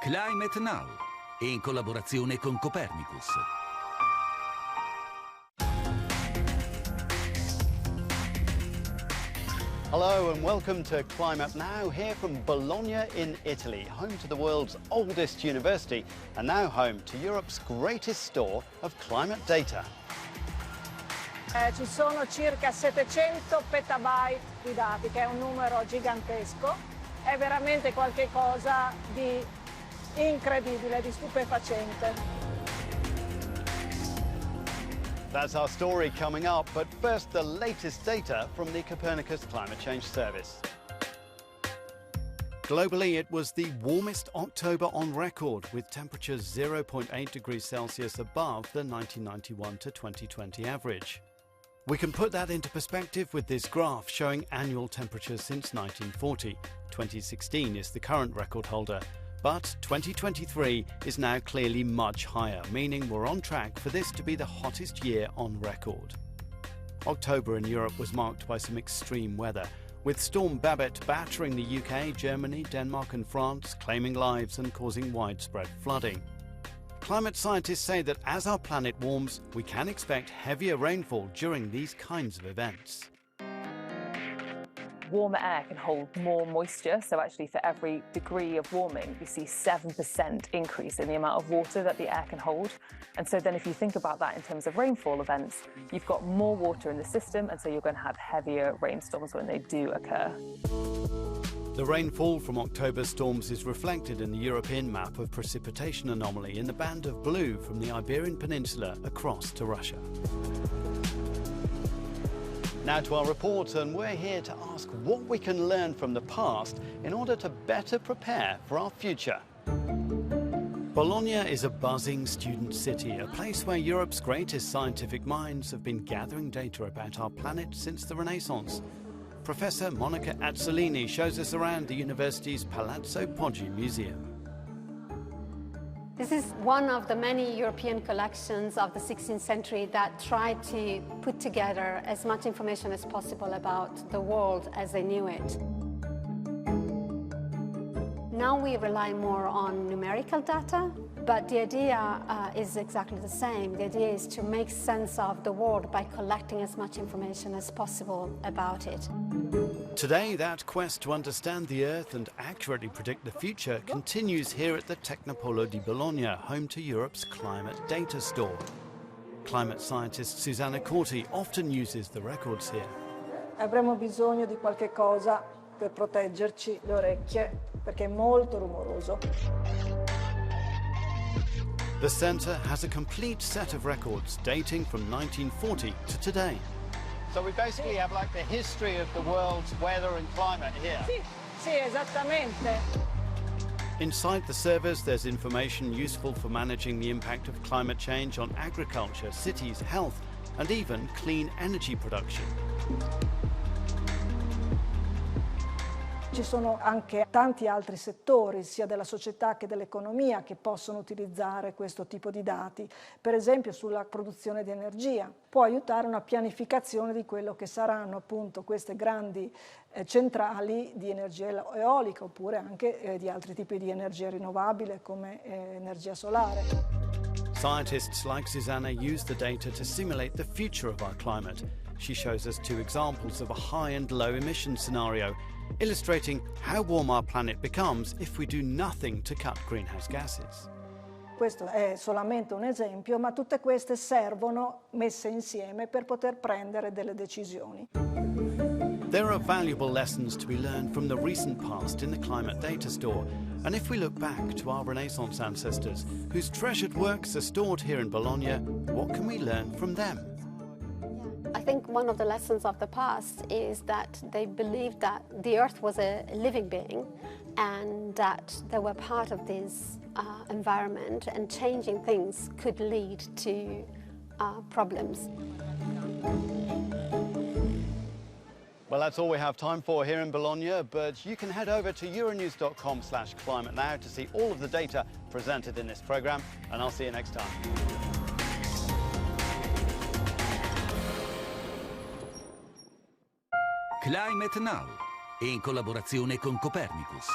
Climate Now, in collaborazione con Copernicus. Hello and welcome to Climate Now, here from Bologna in Italy, home to the world's oldest university and now home to Europe's greatest store of climate data. Ci sono circa 700 petabyte di dati, che è un numero gigantesco. È veramente qualcosa di incredibile, di stupefacente. That's our story coming up, but first the latest data from the Copernicus Climate Change Service. Globally, it was the warmest October on record, with temperatures 0.8 degrees Celsius above the 1991 to 2020 average. We can put that into perspective with this graph showing annual temperatures since 1940. 2016 is the current record holder, but 2023 is now clearly much higher, meaning we're on track for this to be the hottest year on record. October in Europe was marked by some extreme weather, with Storm Babette battering the UK, Germany, Denmark and France, claiming lives and causing widespread flooding. Climate scientists say that as our planet warms, we can expect heavier rainfall during these kinds of events. Warmer air can hold more moisture, so actually for every degree of warming, you see 7% increase in the amount of water that the air can hold. And so then if you think about that in terms of rainfall events, you've got more water in the system, and so you're going to have heavier rainstorms when they do occur. The rainfall from October's storms is reflected in the European map of precipitation anomaly in the band of blue from the Iberian Peninsula across to Russia. Now to our report, and we're here to ask what we can learn from the past in order to better prepare for our future. Bologna is a buzzing student city, a place where Europe's greatest scientific minds have been gathering data about our planet since the Renaissance. Professor Monica Azzolini shows us around the university's Palazzo Poggi Museum. This is one of the many European collections of the 16th century that tried to put together as much information as possible about the world as they knew it. Now we rely more on numerical data, but the idea is exactly the same. The idea is to make sense of the world by collecting as much information as possible about it. Today, that quest to understand the Earth and accurately predict the future continues here at the Tecnopolo di Bologna, home to Europe's climate data store. Climate scientist Susanna Corti often uses the records here. Avremo bisogno di qualche cosa per proteggerci le orecchie, perché è molto rumoroso. The centre has a complete set of records dating from 1940 to today. So we basically have like the history of the world's weather and climate here. Sì, esattamente. Inside the servers, there's information useful for managing the impact of climate change on agriculture, cities, health, and even clean energy production. Ci sono anche tanti altri settori, sia della società che dell'economia, che possono utilizzare questo tipo di dati, per esempio sulla produzione di energia. Può aiutare una pianificazione di quello che saranno appunto queste grandi centrali di energia eolica, oppure anche di altri tipi di energia rinnovabile come energia solare. Scientists like Susanna use the data to simulate the future of our climate. She shows us two examples of a high and low emission scenario, illustrating how warm our planet becomes if we do nothing to cut greenhouse gases. Questo è solamente un esempio, ma tutte queste servono messe insieme per poter prendere delle decisioni. There are valuable lessons to be learned from the recent past in the climate data store. And if we look back to our Renaissance ancestors, whose treasured works are stored here in Bologna, what can we learn from them? I think one of the lessons of the past is that they believed that the Earth was a living being and that they were part of this environment, and changing things could lead to problems. Well, that's all we have time for here in Bologna, but you can head over to euronews.com/climate now to see all of the data presented in this programme, and I'll see you next time. Climate Now, in collaborazione con Copernicus.